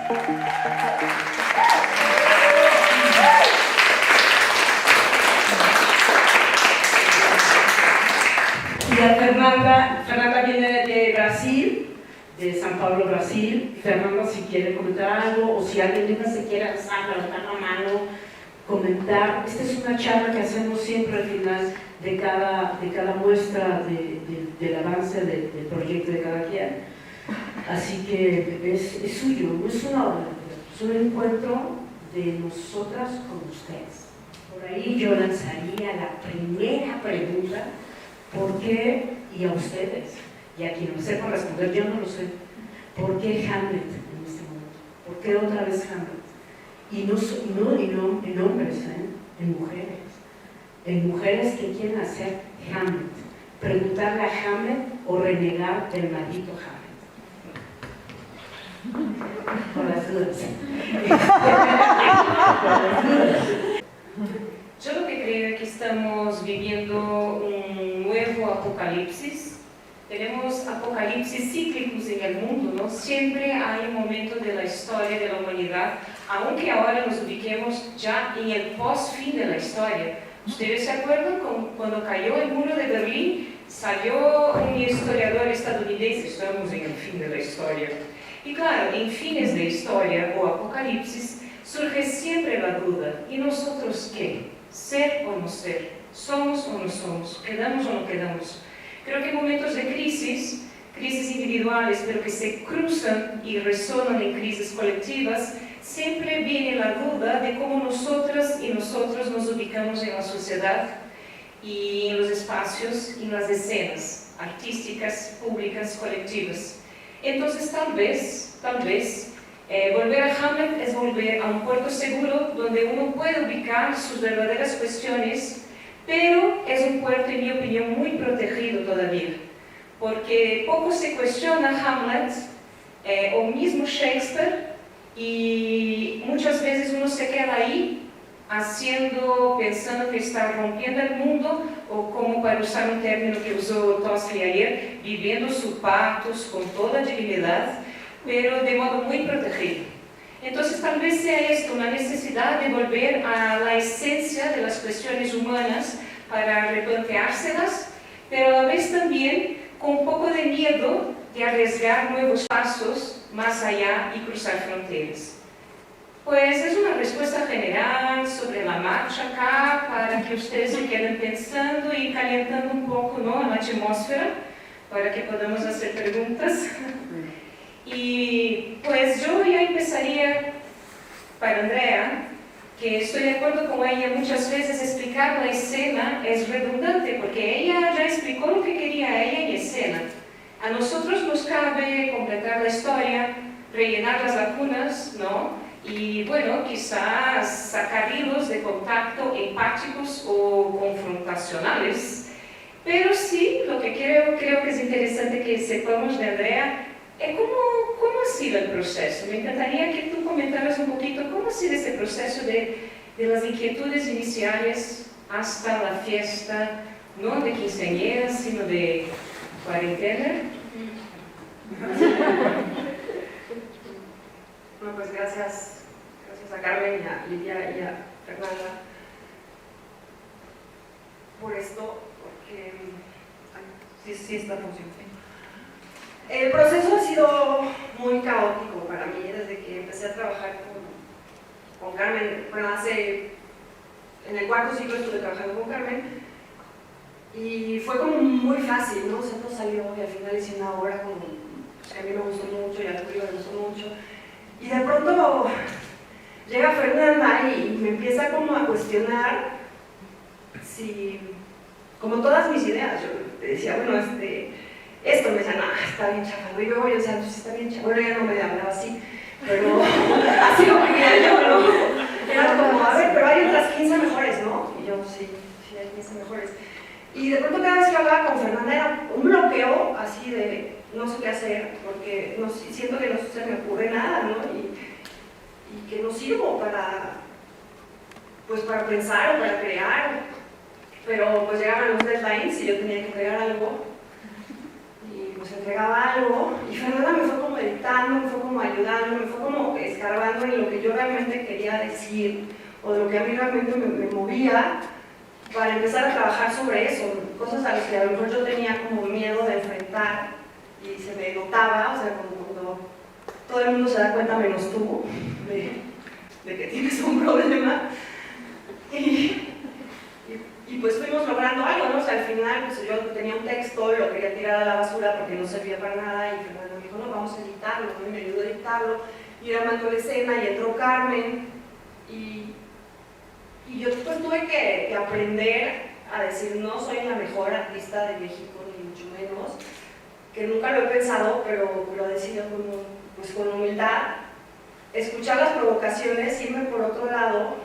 Y a Fernanda viene de Brasil, de San Pablo, Brasil. Fernanda, si quiere comentar algo, o si alguien se quiere alzar, levantar la mano, comentar. Esta es una charla que hacemos siempre al final de cada muestra del avance del proyecto de cada quien. Así que es suyo, no es una obra, es un encuentro de nosotras con ustedes. Por ahí yo lanzaría la primera pregunta: ¿por qué? Y a ustedes, y a quien no sepa responder, yo no lo sé, ¿por qué Hamlet en este momento? ¿Por qué otra vez Hamlet? Y no en hombres, en mujeres. En mujeres que quieren hacer Hamlet, preguntarle a Hamlet o renegar del maldito Hamlet. Por las dudas. Yo lo que creo es que estamos viviendo un nuevo apocalipsis. Tenemos apocalipsis cíclicos en el mundo, ¿no? Siempre hay un momento de la historia de la humanidad, aunque ahora nos ubiquemos ya en el post-fin de la historia. ¿Ustedes se acuerdan cuando cayó el muro de Berlín? Salió un historiador estadounidense: estamos en el fin de la historia. Y claro, en fines de historia o apocalipsis surge siempre la duda: ¿y nosotros qué? ¿Ser o no ser? ¿Somos o no somos? ¿Quedamos o no quedamos? Creo que en momentos de crisis individuales, pero que se cruzan y resonan en crisis colectivas, siempre viene la duda de cómo nosotras y nosotros nos ubicamos en la sociedad y en los espacios y en las escenas artísticas, públicas, colectivas. Entonces tal vez, volver a Hamlet es volver a un puerto seguro donde uno puede ubicar sus verdaderas cuestiones, pero es un puerto, en mi opinión, muy protegido todavía, porque poco se cuestiona Hamlet o mismo Shakespeare, y muchas veces uno se queda ahí pensando que está rompiendo el mundo, o como, para usar un término que usó Tosli ayer, viviendo sus pactos con toda dignidad, pero de modo muy protegido. Entonces tal vez sea esto, una necesidad de volver a la esencia de las cuestiones humanas para replanteárselas, pero a la vez también con un poco de miedo de arriesgar nuevos pasos más allá y cruzar fronteras. Pues es una respuesta general sobre la marcha acá, para que ustedes se queden pensando y calentando un poco, ¿no?, la atmósfera, para que podamos hacer preguntas. Y pues yo ya empezaría para Andrea, que estoy de acuerdo con ella, muchas veces explicar la escena es redundante, porque ella ya explicó lo que quería ella en escena. A nosotros nos cabe completar la historia, rellenar las lagunas, ¿no? Y bueno, quizás sacar hilos de contacto empáticos o confrontacionales. Pero sí, lo que creo que es interesante que sepamos de Andrea es cómo ha sido el proceso. Me encantaría que tú comentaras un poquito cómo ha sido ese proceso de las inquietudes iniciales hasta la fiesta, no de quinceañeras, sino de cuarentena. Bueno, pues gracias a Carmen y a Lidia y a Fernanda por esto, porque sí está funcionando. El proceso ha sido muy caótico para mí desde que empecé a trabajar con Carmen. Bueno, en el cuarto ciclo estuve trabajando con Carmen y fue como muy fácil, ¿no? O sea, todo salió y al final hice una obra como que a mí me gustó mucho y a Julio me gustó mucho. Y de pronto llega Fernanda y me empieza como a cuestionar si, como todas mis ideas, yo decía, bueno, esto, me decía, no, está bien chafa, y luego yo decía, pues está bien chafa, bueno, ella no me hablaba así, pero así lo quería yo, ¿no? Era como, a ver, pero hay otras 15 mejores, ¿no? Y yo, sí, hay 15 mejores. Y de pronto cada vez que hablaba con Fernanda era un bloqueo así de no sé qué hacer, porque siento que no se me ocurre nada, ¿no? Y que no sirvo para pensar o para crear, pero pues llegaban los deadlines y yo tenía que crear algo, y pues entregaba algo, y Fernanda me fue como editando, me fue como ayudando, me fue como escarbando en lo que yo realmente quería decir, o de lo que a mí realmente me movía, para empezar a trabajar sobre eso, cosas a las que a lo mejor yo tenía como miedo de enfrentar, y se me notaba, o sea, cuando todo el mundo se da cuenta menos tú, de que tienes un problema, y pues fuimos logrando algo, ¿no? O sea, al final pues yo tenía un texto, lo quería tirar a la basura porque no servía para nada, y Fernando me dijo, no, vamos a editarlo, ¿no? Y me ayudó a editarlo, y era armando la escena, y entró Carmen, y yo pues tuve que aprender a decir, no soy la mejor artista de México, ni mucho menos, que nunca lo he pensado, pero lo decido pues con humildad, escuchar las provocaciones, irme por otro lado,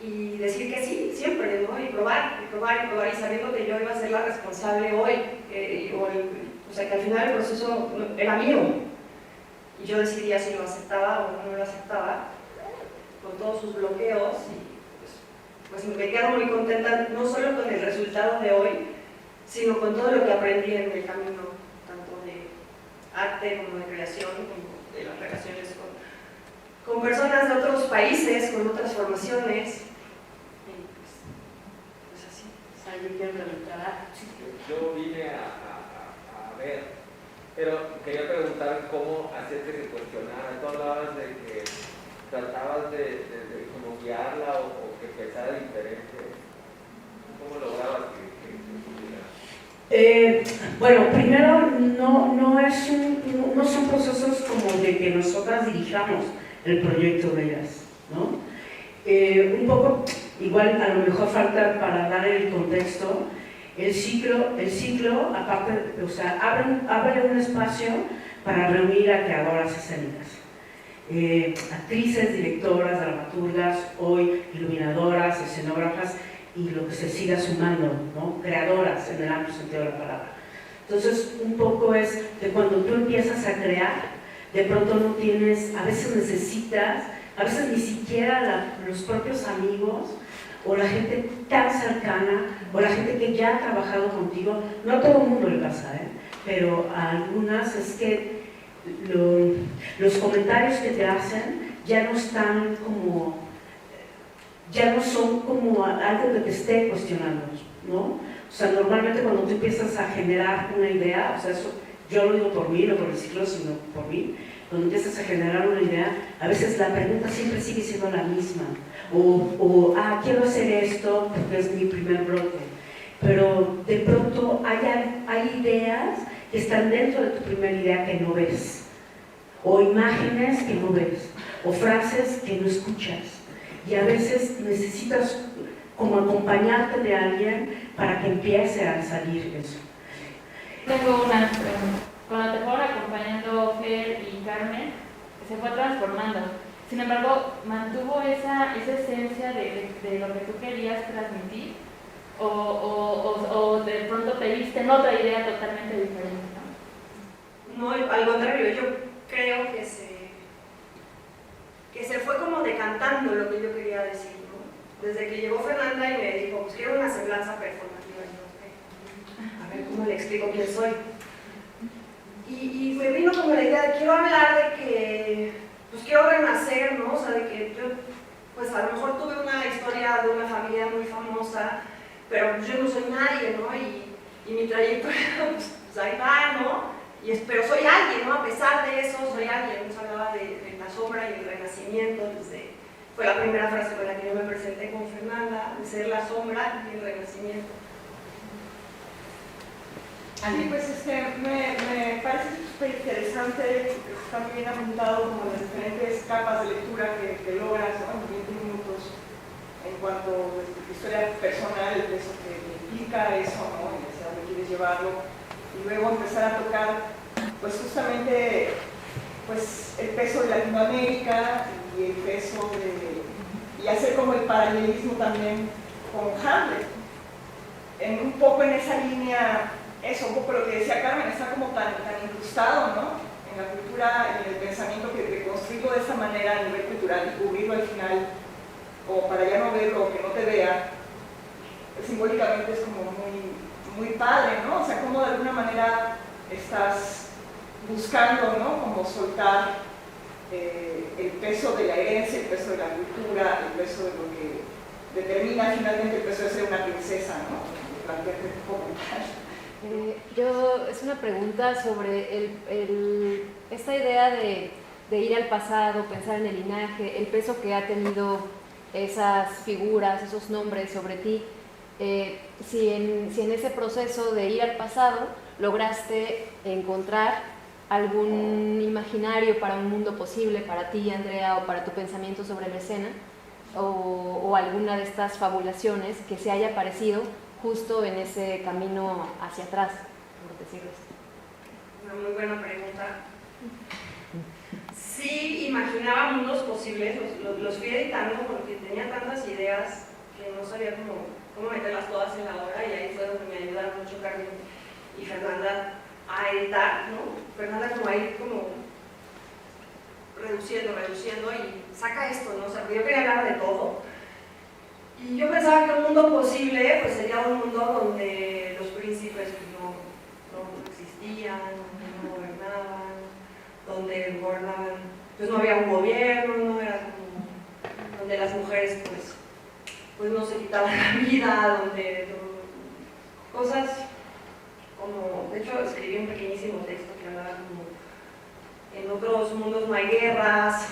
y decir que sí, siempre, ¿no? Y probar, y sabiendo que yo iba a ser la responsable hoy, o sea, que al final el proceso era mío, y yo decidía si lo aceptaba o no lo aceptaba, con todos sus bloqueos, y pues me quedo muy contenta, no solo con el resultado de hoy, sino con todo lo que aprendí en el camino, tanto de arte como de creación, como de las relaciones con personas de otros países, con otras formaciones. Pues así. Yo quiero preguntar. Yo vine a ver, pero quería preguntar cómo hacer que se cuestionara. Tú hablabas de que tratabas de como guiarla o que pensara diferente. ¿Cómo lograbas que Bueno, primero no son procesos como de que nosotras dirijamos el proyecto de ellas, ¿no? Un poco, igual a lo mejor falta para dar el contexto, el ciclo aparte, o sea, abre un espacio para reunir a creadoras escénicas, actrices, directoras, dramaturgas, hoy iluminadoras, escenógrafas, y lo que se siga sumando, ¿no? Creadoras en el amplio sentido de la palabra. Entonces, un poco es que cuando tú empiezas a crear, de pronto no tienes, a veces necesitas, a veces ni siquiera los propios amigos o la gente tan cercana o la gente que ya ha trabajado contigo, no a todo el mundo le pasa, pero a algunas es que los comentarios que te hacen ya no están como, ya no son como algo que te esté cuestionando, ¿no? O sea, normalmente cuando tú empiezas a generar una idea, o sea, eso yo lo digo por mí, no por el ciclo, sino por mí, cuando empiezas a generar una idea, a veces la pregunta siempre sigue siendo la misma, quiero hacer esto porque es mi primer brote, pero de pronto hay ideas que están dentro de tu primera idea que no ves, o imágenes que no ves, o frases que no escuchas. Y a veces necesitas como acompañarte de alguien para que empiece a salir eso. Tengo una pregunta. Cuando te fueron acompañando Fer y Carmen, se fue transformando. Sin embargo, ¿mantuvo esa esencia de lo que tú querías transmitir? ¿O de pronto te viste en otra idea totalmente diferente? No, al contrario, yo creo que se fue como decantando lo que yo quería decir, ¿no? Desde que llegó Fernanda y me dijo, pues quiero una semblanza performativa, yo, a ver cómo le explico quién soy. Y me vino como la idea de quiero hablar de que, pues quiero renacer, ¿no? O sea, de que yo, pues a lo mejor tuve una historia de una familia muy famosa, pero pues yo no soy nadie, ¿no? Y mi trayectoria, pues ahí va, ¿no? Pero soy alguien, ¿no? A pesar de eso, soy alguien. Nos hablaba de la sombra y el renacimiento, fue la primera frase con la que yo me presenté con Fernanda, de ser la sombra y el renacimiento. Sí, pues me parece súper interesante, está muy bien apuntado como las diferentes capas de lectura que logras, ¿no? En 20 minutos, en cuanto a tu historia personal, el peso que implica eso, ¿no? Y hacia dónde quieres llevarlo. Y luego empezar a tocar, pues justamente, pues el peso de Latinoamérica y el peso y hacer como el paralelismo también con Hamlet. Un poco en esa línea, eso, un poco lo que decía Carmen, está como tan incrustado, ¿no? En la cultura, en el pensamiento, que construirlo de esa manera a nivel cultural y cubrirlo al final, como para ya no verlo o que no te vea, pues, simbólicamente es como muy padre, ¿no? O sea, como de alguna manera estás buscando, ¿no? Como soltar el peso de la herencia, el peso de la cultura, el peso de lo que determina finalmente el peso de ser una princesa, ¿no? Plantearte un poco. Es una pregunta sobre esta idea de ir al pasado, pensar en el linaje, el peso que ha tenido esas figuras, esos nombres sobre ti. Si en ese proceso de ir al pasado lograste encontrar algún imaginario para un mundo posible para ti, Andrea, o para tu pensamiento sobre la escena, o alguna de estas fabulaciones que se haya parecido justo en ese camino hacia atrás, por decirlo así. Una muy buena pregunta. Sí, imaginaba mundos posibles, los fui editando porque tenía tantas ideas que no sabía cómo meterlas todas en la obra, y ahí fue donde me ayudaron mucho Carmen y Fernanda a editar, ¿no? Fernanda como a ir reduciendo y saca esto, ¿no? O sea, yo quería hablar de todo. Y yo pensaba que un mundo posible pues sería un mundo donde los príncipes no existían, no gobernaban, donde gobernaban, pues no había un gobierno, no era como, donde las mujeres pues no se quitaban la vida, donde cosas como, de hecho escribí un pequeñísimo texto que hablaba como, en otros mundos no hay guerras,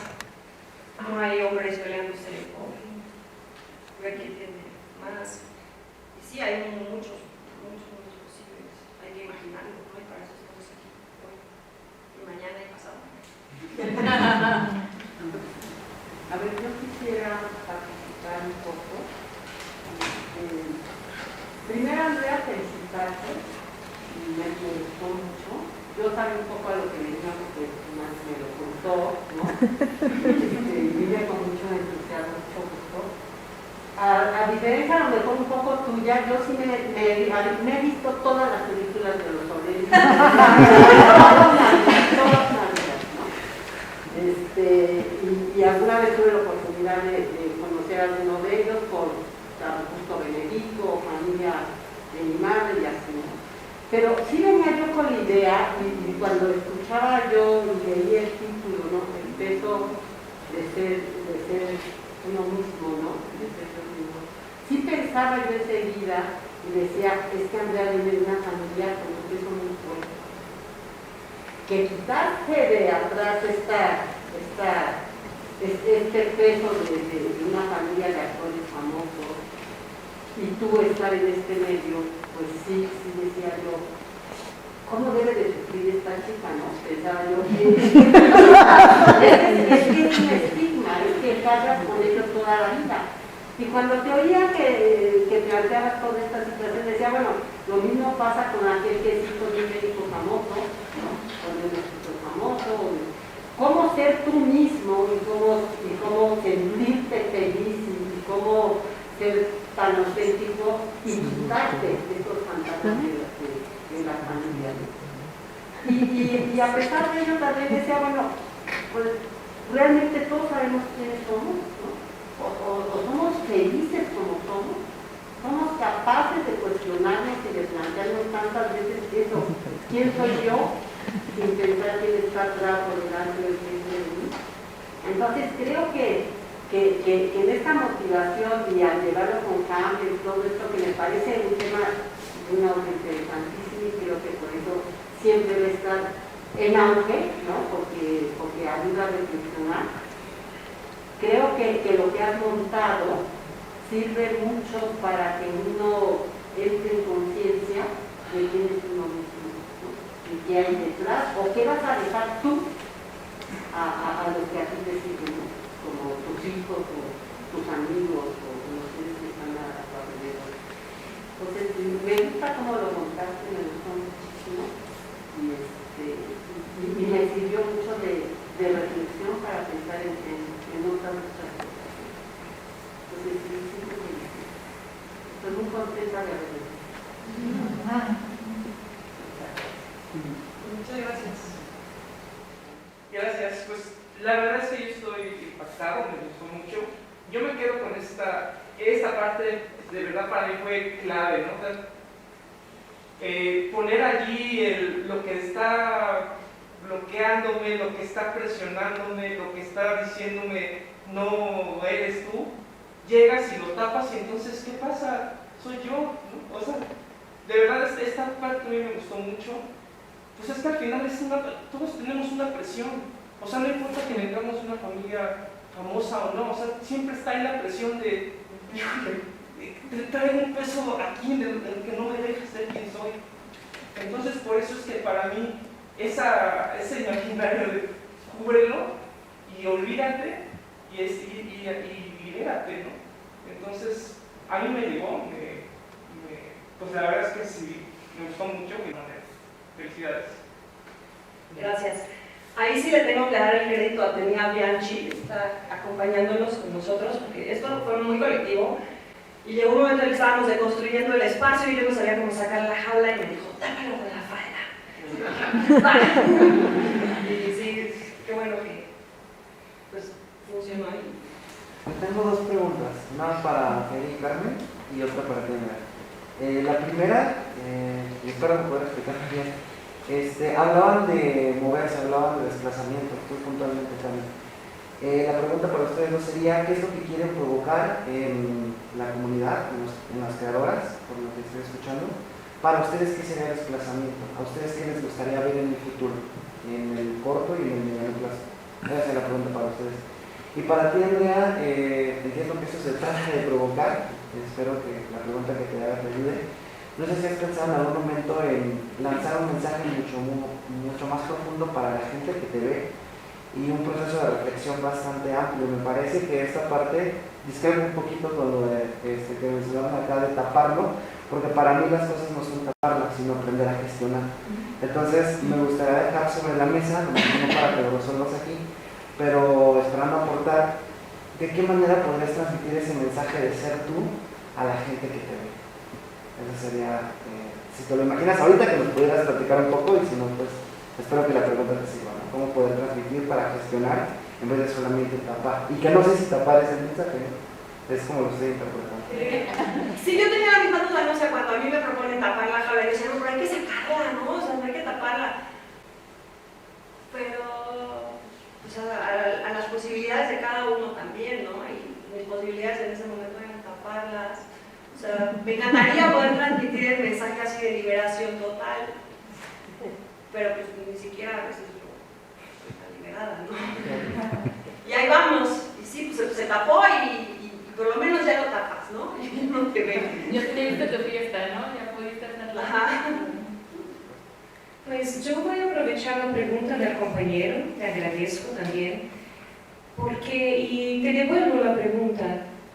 no hay hombres peleándose, aquí tiene más, y sí hay muchos mundos posibles, hay que imaginarlo, ¿no? Y para eso estamos aquí hoy, y mañana y pasado. A ver, yo quisiera participar un poco. Primero, Andrea, felicitarte, me gustó mucho. Yo sabía un poco a lo que venía porque más me lo contó, ¿no? Vine con mucho entusiasmo, mucho gusto. A diferencia a lo mejor un poco tuya, yo sí me he visto todas las películas de los sobrevivientes. Todas Navidad, ¿no? Y alguna vez tuve la oportunidad de conocer a alguno de ellos por Augusto Benedicto o familia de mi madre y así, ¿no? Pero sí venía yo con la idea, y cuando escuchaba yo y leía el título, ¿no? El peso de ser uno mismo, ¿no? De ser yo mismo. Sí pensaba yo enseguida y decía, es que Andrea viene de una familia con un peso muy fuerte. Que quitarse de atrás este peso de una familia de actores famosos y tú estar en este medio, pues sí decía yo, ¿cómo debe de sufrir esta chica, no? Pensaba yo que es un estigma, es que cargas con ello toda la vida. Y cuando te oía que planteabas toda esta situación, decía, bueno, lo mismo pasa con aquel que es hijo de un médico famoso, ¿no? Con un escritor famoso, cómo ser tú mismo y cómo sentirte feliz y cómo ser tan auténtico y quitarte de esos fantasmas de la familia. Y a pesar de ello también decía, bueno, pues realmente todos sabemos quiénes somos, ¿no? O somos felices como somos capaces de cuestionarnos y de plantearnos tantas veces eso, ¿quién soy yo? Sin pensar quién está atrás o delante del frente de mí. Entonces creo que en esta motivación y al llevarlo con cambio y todo esto, que me parece un tema de una obra interesantísima, y creo que por eso siempre debe estar en auge, ¿no? Porque ayuda a reflexionar. Creo que lo que has montado sirve mucho para que uno entre en conciencia de quién es uno mismo, ¿no? Y qué hay detrás, o qué vas a dejar tú a los que a ti te siguen, ¿no? Como tus hijos o tus amigos o los seres que están a tu alrededor. Entonces, me gusta cómo lo montaste, me gustó muchísimo y me sirvió mucho de reflexión para pensar en otras muchas cosas. Entonces, sí, estoy muy contenta de haberlo hecho. Muchas gracias. Gracias, pues la verdad es que yo estoy impactado, me gustó mucho. Yo me quedo con esta parte, de verdad para mí fue clave, ¿no? O sea, poner allí lo que está bloqueándome, lo que está presionándome, lo que está diciéndome no eres tú, llegas y lo tapas y entonces ¿qué pasa? Soy yo, ¿no? O sea, de verdad esta parte a mí me gustó mucho. Pues es que al final todos tenemos una presión, o sea, no importa que vengamos de una familia famosa o no, o sea, siempre está ahí la presión de, híjole, te traigo un peso aquí en el que no me deja ser quien soy. Entonces por eso es que para mí ese imaginario de cúbrelo y olvídate y libérate, ¿no? Entonces a mí me llegó, pues la verdad es que sí, me gustó mucho. Felicidades. Gracias. Ahí sí le tengo que dar el crédito a Tenia Bianchi, que está acompañándonos con nosotros, porque esto fue muy colectivo. Y llegó un momento en que estábamos deconstruyendo el espacio y yo no sabía cómo sacar la jaula y me dijo, tápalo con la falda. Y sí, qué bueno que pues, funcionó ahí. Tengo dos preguntas, una para Fer y Carmen y otra para Tenia. La primera, y espero poder explicarme bien, hablaban de moverse, hablaban de desplazamiento, muy puntualmente también. La pregunta para ustedes no sería, ¿qué es lo que quieren provocar en la comunidad, en las creadoras, por lo que estoy escuchando? Para ustedes, ¿qué sería el desplazamiento? ¿A ustedes qué les gustaría ver en el futuro? En el corto y en el mediano plazo. Esa es la pregunta para ustedes. Y para ti, Andrea, entiendo que esto se trata de provocar, espero que la pregunta que te haga te ayude. No sé si has pensado en algún momento en lanzar un mensaje mucho más profundo para la gente que te ve y un proceso de reflexión bastante amplio. Me parece que esta parte discrepa un poquito con lo que mencionaron acá de taparlo, porque para mí las cosas no son taparlas, sino aprender a gestionar. Entonces me gustaría dejar sobre la mesa, no para que lo resuelvas aquí, pero esperando aportar de qué manera podrías transmitir ese mensaje de ser tú a la gente que te ve. Eso sería, si te lo imaginas ahorita, que nos pudieras platicar un poco, y si no, pues espero que la pregunta te sirva, ¿no? ¿Cómo poder transmitir para gestionar en vez de solamente tapar? Y que no sé si tapar es el mensaje, ¿no? Es como lo estoy interpretando. Sí, yo tenía la misma duda, no sé, cuando a mí me proponen tapar la jaula, yo decía, no, pero hay que sacarla, ¿no? O sea, no hay que taparla. Pero, o sea, a las posibilidades de cada uno también, ¿no? Y mis posibilidades en ese momento eran taparlas. O sea, me encantaría poder transmitir el mensaje así de liberación total, pero pues ni siquiera a veces yo estoy liberada, ¿no? Y ahí vamos, y sí, pues se tapó y por lo menos ya lo tapas, ¿no? Y no te veo. Ya tuviste tu fiesta, ¿no? Ya pudiste hacerla. Ajá. Pues yo voy a aprovechar la pregunta del compañero, te agradezco también, y te devuelvo la pregunta.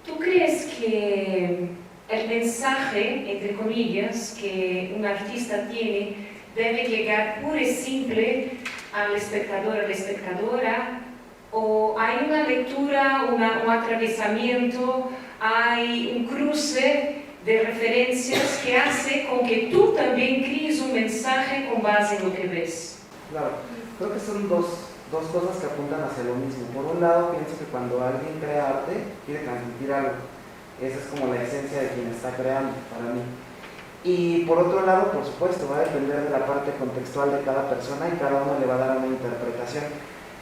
¿Tú crees que el mensaje, entre comillas, que un artista tiene debe llegar puro y simple al espectador, a la espectadora? ¿O hay una lectura, un atravesamiento, hay un cruce de referencias que hace con que tú también críes un mensaje con base en lo que ves? Claro, creo que son dos cosas que apuntan hacia lo mismo. Por un lado, pienso que cuando alguien crea arte, quiere transmitir algo. Esa es como la esencia de quien está creando, para mí. Y por otro lado, por supuesto, va a depender de la parte contextual de cada persona y cada uno le va a dar una interpretación.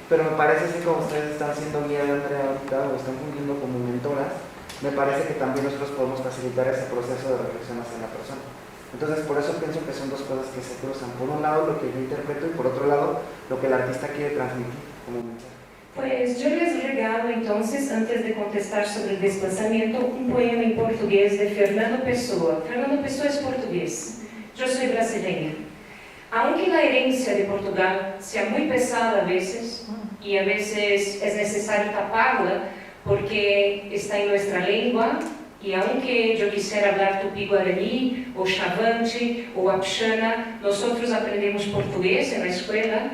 Pero me parece así como ustedes están siendo guía de Andrea ahorita o están fungiendo como mentoras, me parece que también nosotros podemos facilitar ese proceso de reflexión hacia la persona. Entonces, por eso pienso que son dos cosas que se cruzan. Por un lado, lo que yo interpreto y por otro lado, lo que el artista quiere transmitir como mensaje. Pues yo les regalo entonces, antes de contestar sobre el desplazamiento, un poema en portugués de Fernando Pessoa. Fernando Pessoa es portugués, yo soy brasileña. Aunque la herencia de Portugal sea muy pesada a veces, y a veces es necesario taparla porque está en nuestra lengua, y aunque yo quisiera hablar tupi-guaraní, o chavante, o apxana, nosotros aprendemos portugués en la escuela.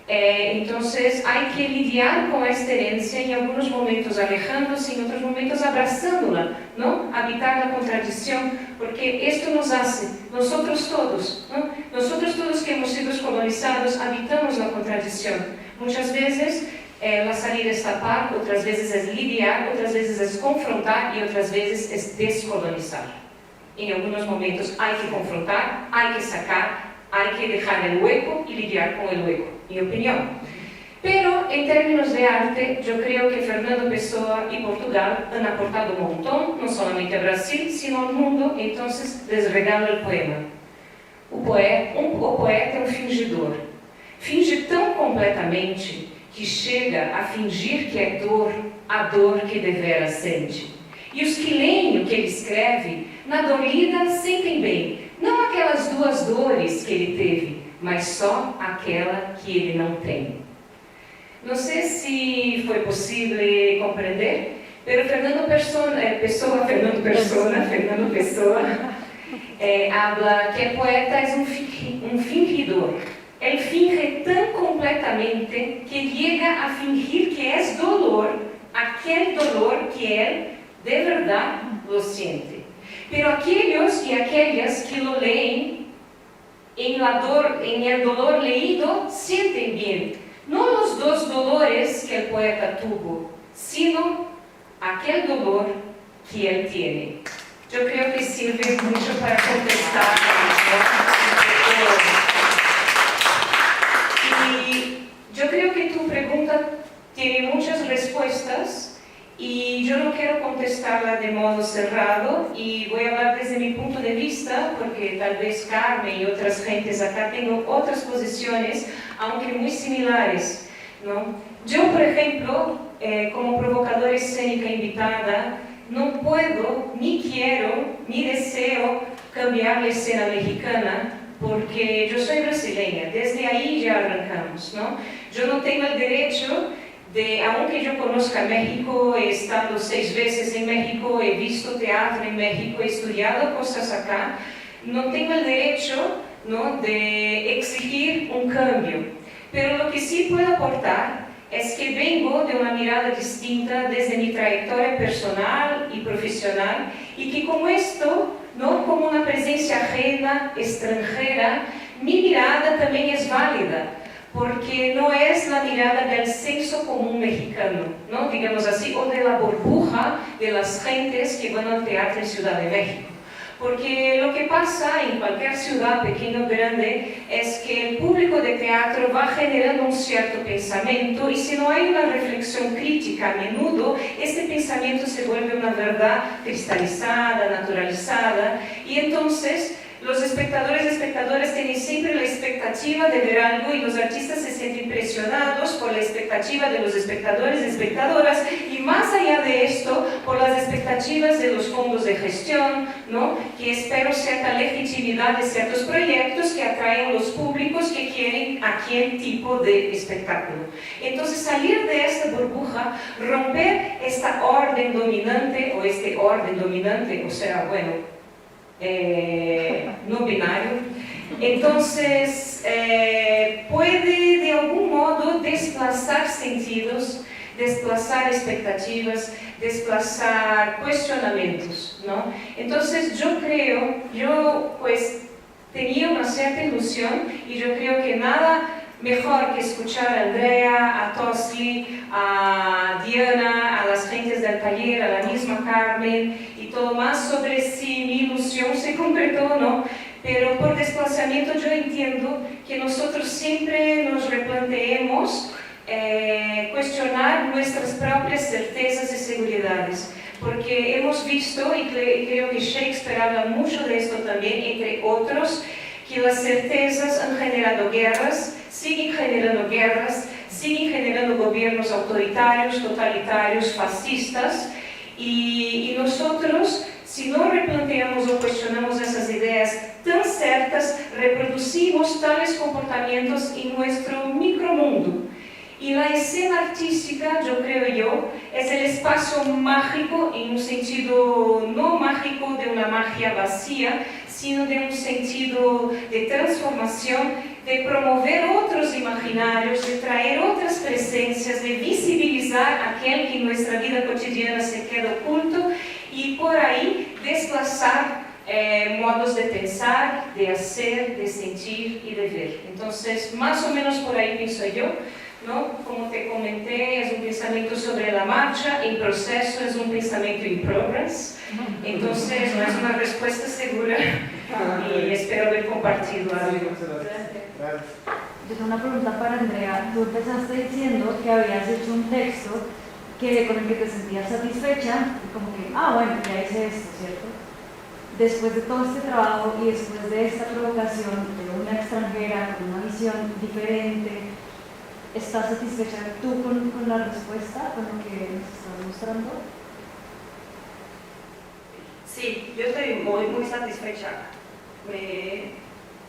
Entonces hay que lidiar con esta herencia en algunos momentos alejándose, en otros momentos abrazándola, ¿no? Habitar la contradicción, porque esto nos hace, nosotros todos, ¿no? Nosotros todos que hemos sido colonizados habitamos la contradicción. Muchas veces la salida es tapar, otras veces es lidiar, otras veces es confrontar y otras veces es descolonizar. En algunos momentos hay que confrontar, hay que sacar, Hay que dejar el hueco y lidiar con el hueco, mi opinión. Pero en términos de arte, yo creo que Fernando Pessoa y Portugal han aportado un montón, no solamente a Brasil, sino al mundo. Entonces les regalo el poema. O poeta é um fingidor. Finge tão completamente que chega a fingir que é dor, a dor que devera sente. E os que leem o que ele escreve, na dor lida sentem bem, não aquelas duas dores que ele teve, mas só aquela que ele não tem. Não sei se foi possível compreender, pero Fernando Pessoa habla que el poeta es un fingidor. Él finge tan completamente que llega a fingir que es dolor, aquel dolor que él de verdad lo siente. Pero aquellos y aquellas que lo leen en el dolor leído sienten bien, no los dos dolores que el poeta tuvo, sino aquel dolor que él tiene. Yo creo que sirve mucho para contestar. Y yo creo que tu pregunta tiene muchas respuestas y yo no quiero contestarla de modo cerrado y voy a hablar desde mi punto de vista porque tal vez Carmen y otras gentes acá tengan otras posiciones, aunque muy similares, ¿no? Yo, por ejemplo, como provocadora escénica invitada, no puedo, ni quiero, ni deseo cambiar la escena mexicana porque yo soy brasileña, desde ahí ya arrancamos, ¿no? Yo no tengo el derecho de, aunque yo conozca México, he estado 6 veces en México, he visto teatro en México, he estudiado cosas acá, no tengo el derecho, ¿no?, de exigir un cambio, pero lo que sí puedo aportar es que vengo de una mirada distinta desde mi trayectoria personal y profesional y que como esto, ¿no?, como una presencia ajena, extranjera, mi mirada también es válida, porque no es la mirada del senso común mexicano, ¿no?, digamos así, o de la burbuja de las gentes que van al teatro en Ciudad de México. Porque lo que pasa en cualquier ciudad, pequeña o grande, es que el público de teatro va generando un cierto pensamiento y si no hay una reflexión crítica a menudo, este pensamiento se vuelve una verdad cristalizada, naturalizada y entonces los espectadores y espectadoras tienen siempre la expectativa de ver algo y los artistas se sienten presionados por la expectativa de los espectadores y espectadoras y más allá de esto, por las expectativas de los fondos de gestión, ¿no?, que espero cierta legitimidad de ciertos proyectos que atraen a los públicos que quieren aquel tipo de espectáculo. Entonces salir de esta burbuja, romper esta orden dominante o este orden dominante, o sea, bueno, no binario, entonces puede de algún modo desplazar sentidos, desplazar expectativas, desplazar cuestionamientos, ¿no? Entonces yo pues tenía una cierta ilusión y yo creo que nada mejor que escuchar a Andrea, a Tosli, a Diana, a las gentes del taller, a la misma Carmen y todo más sobre si mi ilusión se concretó o no, pero por desplazamiento yo entiendo que nosotros siempre nos replanteemos cuestionar nuestras propias certezas y seguridades, porque hemos visto, y creo que Shakespeare habla mucho de esto también, entre otros, que las certezas han generado guerras, siguen generando guerras, siguen generando gobiernos autoritarios, totalitarios, fascistas, y nosotros, si no replanteamos o cuestionamos esas ideas tan ciertas, reproducimos tales comportamientos en nuestro micromundo. Y la escena artística, yo creo es el espacio mágico en un sentido no mágico de una magia vacía, sino de un sentido de transformación, de promover otros imaginarios, de traer otras presencias, de visibilizar aquel que en nuestra vida cotidiana se queda oculto y por ahí desplazar modos de pensar, de hacer, de sentir y de ver. Entonces, más o menos por ahí pienso yo, ¿no? Como te comenté, es un pensamiento sobre la marcha, en proceso, es un pensamiento in progress. Entonces, no es una respuesta segura, y espero haber compartido algo. Gracias. Yo tengo una pregunta para Andrea. Tú empezaste diciendo que habías hecho un texto con el que te sentías satisfecha, y como que, bueno, ya hice esto, ¿cierto? Después de todo este trabajo y después de esta provocación de una extranjera con una visión diferente, ¿estás satisfecha tú con la respuesta, con lo que nos estás mostrando? Sí, yo estoy muy, muy satisfecha.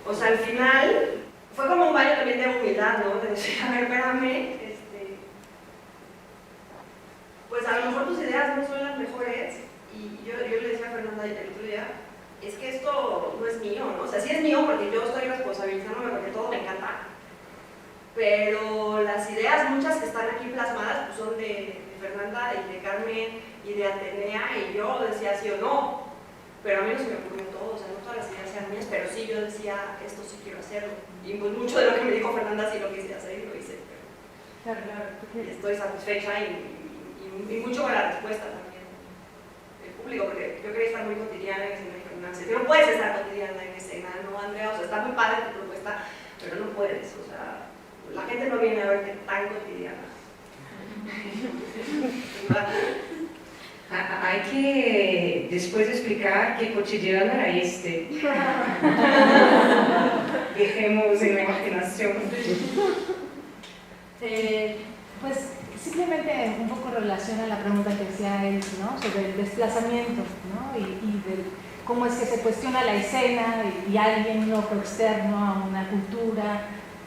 O sea, al final fue como un baño también de humildad, ¿no? De decir, a ver, espérame, pues a lo mejor tus ideas no son las mejores. Y yo le decía a Fernanda el otro día, es que esto no es mío, ¿no? O sea, sí es mío porque yo estoy responsabilizándome porque todo me encanta. Pero las ideas, muchas que están aquí plasmadas, pues son de Fernanda y de Carmen y de Atenea, y yo decía sí o no. Pero a mí no se me ocurrió todo, o sea, no todas las ideas eran mías, pero sí yo decía, esto sí quiero hacerlo. Y pues mucho de lo que me dijo Fernanda sí lo quise hacer y lo hice. Pero estoy satisfecha y mucho con la respuesta también del público, porque yo quería estar muy cotidiana en escena y gimnasia. Pero no puedes estar cotidiana en escena, ¿no, Andrea? O sea, está muy padre tu propuesta, pero no puedes, o sea, la gente no viene a verte tan cotidiana. Hay que después explicar qué cotidiano era este. Dejemos en la imaginación. Pues simplemente un poco relaciona la pregunta que hacía él, ¿no? Sobre el desplazamiento, ¿no? Y de cómo es que se cuestiona la escena y alguien loco externo a una cultura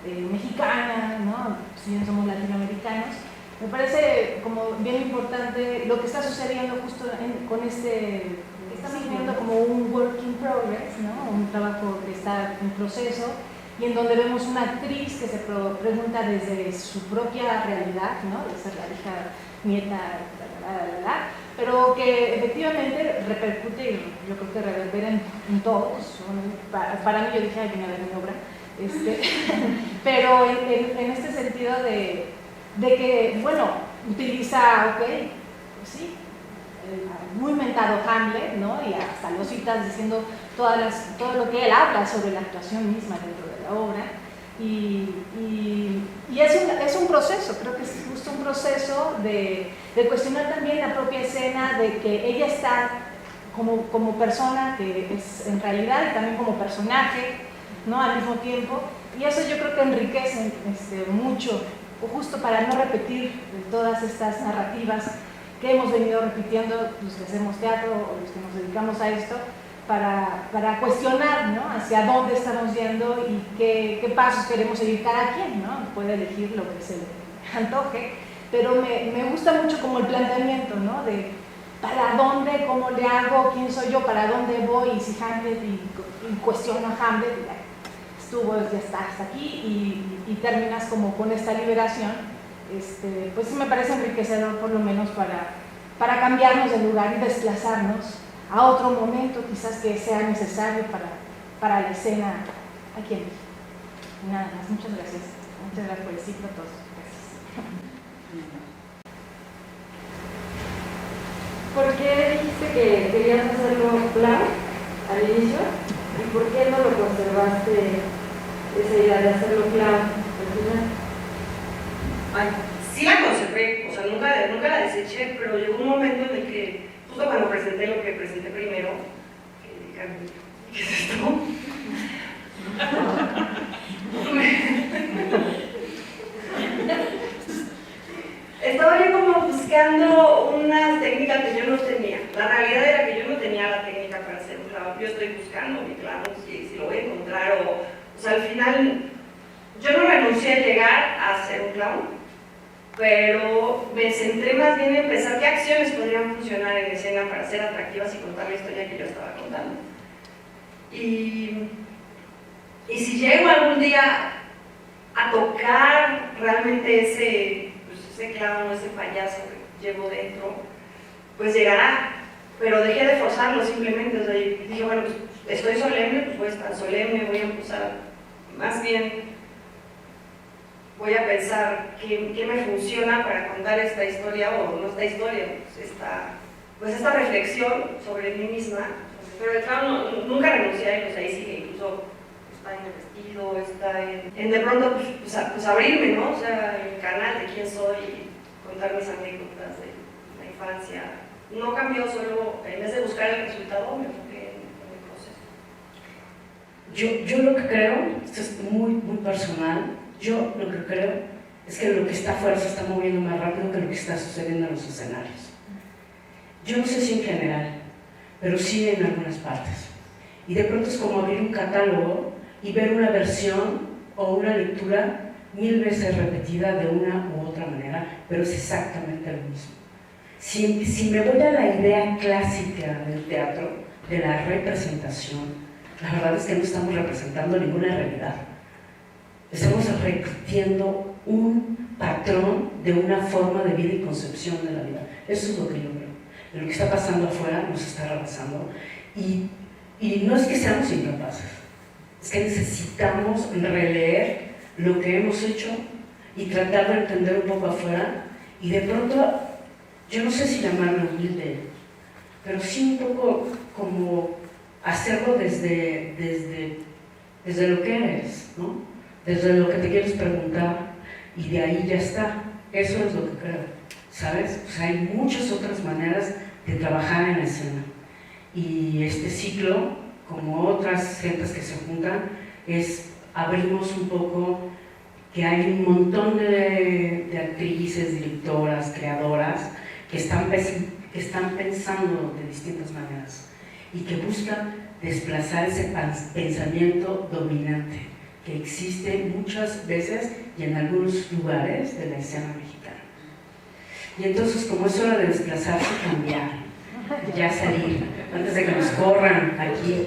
mexicana, ¿no? Si bien somos latinoamericanos. Me parece como bien importante lo que está sucediendo justo con estamos viendo como un work in progress, ¿no? Un trabajo que está en proceso y en donde vemos una actriz que se pregunta desde su propia realidad, ¿no? De ser la hija, nieta, pero que efectivamente repercute y yo creo que reverbera en todos. Para mí, yo dije, ay, viene a ver mi obra, pero en este sentido de que, bueno, utiliza, pues sí, muy mentado Hamlet, ¿no? Y hasta lo citas diciendo todo lo que él habla sobre la actuación misma dentro de la obra. Y es un proceso, creo que es justo un proceso de cuestionar también la propia escena, de que ella está como persona, que es en realidad, y también como personaje, ¿no? Al mismo tiempo. Y eso yo creo que enriquece mucho, justo para no repetir todas estas narrativas que hemos venido repitiendo los que hacemos teatro o los que nos dedicamos a esto, para cuestionar, ¿no? Hacia dónde estamos yendo y qué pasos queremos seguir cada quien, ¿no? Puede elegir lo que se le antoje, pero me gusta mucho como el planteamiento, ¿no? De para dónde, cómo le hago, quién soy yo, para dónde voy, y si Hamlet, y cuestiono a Hamlet, ya está hasta aquí, y terminas como con esta liberación. Pues sí me parece enriquecedor, por lo menos para cambiarnos de lugar y desplazarnos a otro momento quizás que sea necesario para la escena aquí en México. Nada más, muchas gracias por el ciclo a todos. Gracias. ¿Por qué dijiste que querías hacerlo plan al inicio? ¿Y por qué no lo conservaste, esa idea de hacerlo plan al final? Ay, sí la conservé, o sea, nunca la deseché, pero llegó un momento en el que, justo cuando presenté lo que presenté primero, ¿qué es esto? Estaba yo como buscando una técnica que yo no tenía. La realidad era que yo no tenía la técnica para hacer un clown. Yo estoy buscando mi clown, si lo voy a encontrar, o sea, al final yo no renuncié a llegar a ser un clown, pero me centré más bien en pensar qué acciones podrían funcionar en escena para ser atractivas y contar la historia que yo estaba contando. Y si llego algún día a tocar realmente ese clown, ese payaso que llevo dentro, pues llegará, pero dejé de forzarlo simplemente. O sea, dije, bueno, pues estoy solemne, pues voy a estar solemne, voy a empezar, más bien voy a pensar qué me funciona para contar esta historia, o no esta historia, pues esta reflexión sobre mí misma, sobre pero claro, nunca renuncié a ellos, ahí sigue, incluso está en el vestido, está en de pronto pues abrirme, ¿no? O sea, el canal de quién soy, contar mis anécdotas de la infancia. No cambió, solo en vez de buscar el resultado, me enfoqué en el proceso. Yo lo que creo, esto es muy personal, yo lo que creo es que lo que está afuera se está moviendo más rápido que lo que está sucediendo en los escenarios. Yo no sé si en general, pero sí en algunas partes. Y de pronto es como abrir un catálogo y ver una versión o una lectura 1000 veces repetida de una u otra manera, pero es exactamente lo mismo. Si me voy a la idea clásica del teatro, de la representación, la verdad es que no estamos representando ninguna realidad. Estamos repitiendo un patrón de una forma de vida y concepción de la vida. Eso es lo que yo creo. Lo que está pasando afuera nos está rebasando. Y no es que seamos incapaces, es que necesitamos releer lo que hemos hecho y tratar de entender un poco afuera. Y de pronto, yo no sé si llamarlo humilde, pero sí un poco como hacerlo desde lo que eres, ¿no? Desde lo que te quieres preguntar, y de ahí ya está. Eso es lo que creo, ¿sabes? O sea, hay muchas otras maneras de trabajar en la escena. Y este ciclo, como otras gentes que se juntan, abrimos un poco que hay un montón de actrices, directoras, creadoras que están pensando de distintas maneras y que buscan desplazar ese pensamiento dominante que existe muchas veces y en algunos lugares de la escena mexicana. Y entonces, como es hora de desplazarse, cambiar, ya salir, antes de que nos corran aquí.